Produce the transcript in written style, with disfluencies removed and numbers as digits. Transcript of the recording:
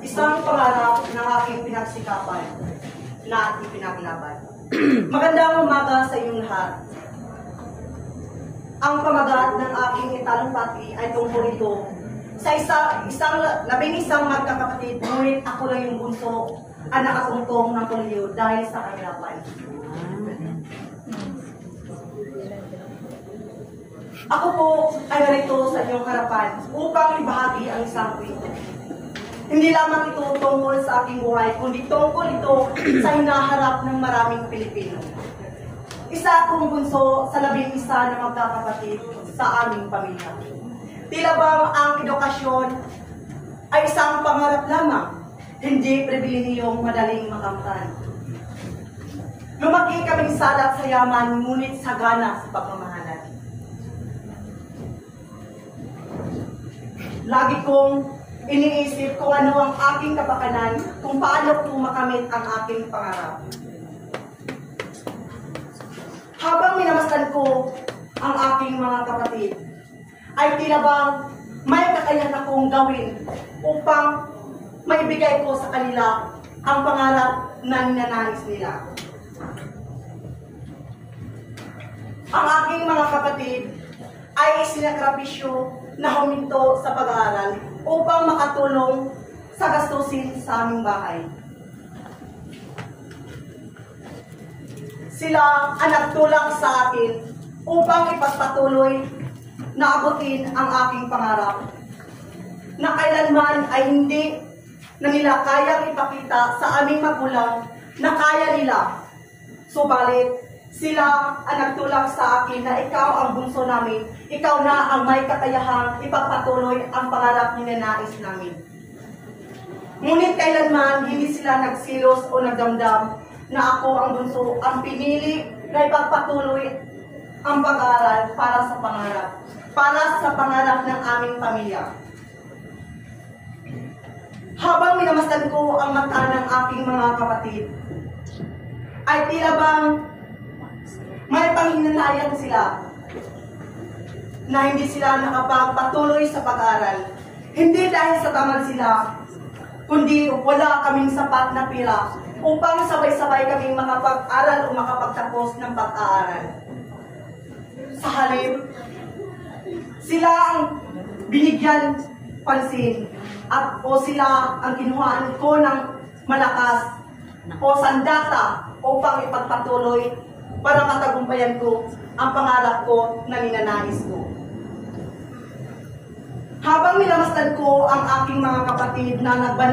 isang pangarap ng aking pinagsikapan na ipinaglaban. Magandang umaga sa inyong lahat. Ang pamagat ng aking italumpati ay tungkol ito sa labing isang magkakapatid, ngunit ako lang yung bunso ang nakatungtong ng kolehiyo dahil sa kahirapan. Ako po ay narito sa inyong harapan upang ibahagi ang isang kwento. Hindi lamang ito tungkol sa aking buhay, kundi tungkol ito sa hinaharap ng maraming Pilipino. Isa akong bunso sa labing isa na magkakapatid sa aming pamilya. Tila bang ang edukasyon ay isang pangarap lamang, hindi pribilehiyong madaling makamtan. Lumaki kaming salat sa yaman, ngunit sagana sa pagmamahalan. Lagi kong iniisip kung ano ang aking kapakanan, kung paano ko makamit ang aking pangarap. Habang minamasdan ko ang aking mga kapatid, ay tila bang may kakayahan akong gawin upang maibigay ko sa kanila ang pangarap na ninanais nila. Ang aking mga kapatid ay isinakripisyo na huminto sa pag-aaral upang makatulong sa gastusin sa aming bahay. Sila ang nagtulak sa akin upang ipagpatuloy na abutin ang aking pangarap na kailanman ay hindi na nila kayang ipakita sa aming magulang na kaya nila. Subalit, sila ang nagtulak sa akin na ikaw ang bunso namin, ikaw na ang may kakayahang ipagpatuloy ang pangarap ni nanais namin. Ngunit kailanman hindi sila nagsilos o nagdamdam na ako ang bunso ang pinili na ipagpatuloy ang pag-aaral para sa pangarap ng aming pamilya. Habang minamasdan ko ang mata ng aking mga kapatid, ay tila bang may panghinanayan sila na hindi sila nakapagpatuloy sa pag-aaral. Hindi dahil sa tamad sila, kundi wala kaming sapat na pira upang sabay-sabay kaming makapag-aral o makapagtapos ng pag-aaral. Sa halip, sila ang binigyan pansin o sila ang kinuhaan ko ng malakas o sandata upang ipagpatuloy para matagumpayan ko ang pangarap ko na ninanais ko. Habang minamasdan ko ang aking mga kapatid na nagbanat